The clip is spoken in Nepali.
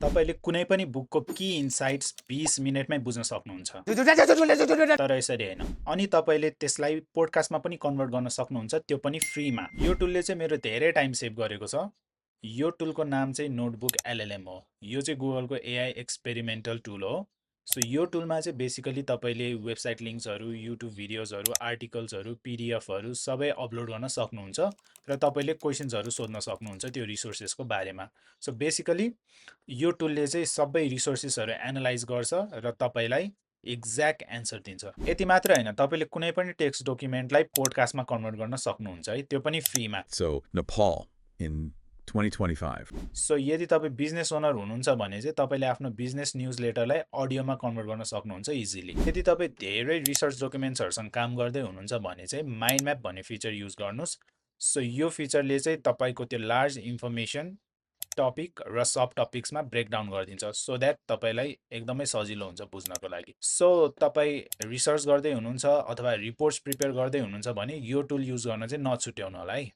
तपाईले कुनै पनि बुकको की इन्साइट्स 20 मिनेटमै बुझ्न सक्नुहुन्छ। तर यसरी हैन। अनि तपाईले त्यसलाई पोडकास्टमा पनि कन्भर्ट गर्न सक्नुहुन्छ, त्यो पनि फ्रीमा। यो टुलले चाहिँ मेरो धेरै टाइम सेभ गरेको छ। यो टुलको नाम चाहिँ नोटबुक एलएलएम हो। यो चाहिँ गुगलको एआई एक्सपेरिमेन्टल टुल हो। सो यो टुलमा चाहिँ बेसिकली तपाईले वेबसाइट लिङ्क्सहरू, युट्युब भिडियोजहरू, आर्टिकल्सहरू, पिडिएफहरू सबै अपलोड गर्न सक्नुहुन्छ र तपाईले क्वेसन्सहरू सोध्न सक्नुहुन्छ त्यो रिसोर्सेसको बारेमा। सो बेसिकली यो टुलले चाहिँ सबै रिसोर्सेसहरू एनालाइज गर्छ र तपाईलाई एक्ज्याक्ट एन्सर दिन्छ। यति मात्र हैन, तपाईले कुनै पनि टेक्स्ट डकुमेन्टलाई पोडकास्टमा कन्भर्ट गर्न सक्नुहुन्छ है, त्यो पनि फ्रीमा। So, Nepal in 2025. सो यदि तपाईँ बिजनेस ओनर हुनुहुन्छ भने चाहिँ तपाईँले आफ्नो बिजनेस न्युज लेटरलाई अडियोमा कन्भर्ट गर्न सक्नुहुन्छ इजिली। यदि तपाईँ धेरै रिसर्च डकुमेन्ट्सहरूसँग काम गर्दै हुनुहुन्छ भने चाहिँ माइन्ड म्याप भन्ने फिचर युज गर्नुहोस्। सो यो फिचरले चाहिँ तपाईँको त्यो लार्ज इन्फर्मेसन टपिक र सब टपिक्समा ब्रेकडाउन गरिदिन्छ, सो द्याट तपाईँलाई एकदमै सजिलो हुन्छ बुझ्नको लागि। सो तपाईँ रिसर्च गर्दै हुनुहुन्छ अथवा रिपोर्ट्स प्रिपेयर गर्दै हुनुहुन्छ भने यो टुल युज गर्न चाहिँ नछुट्याउनु होला है।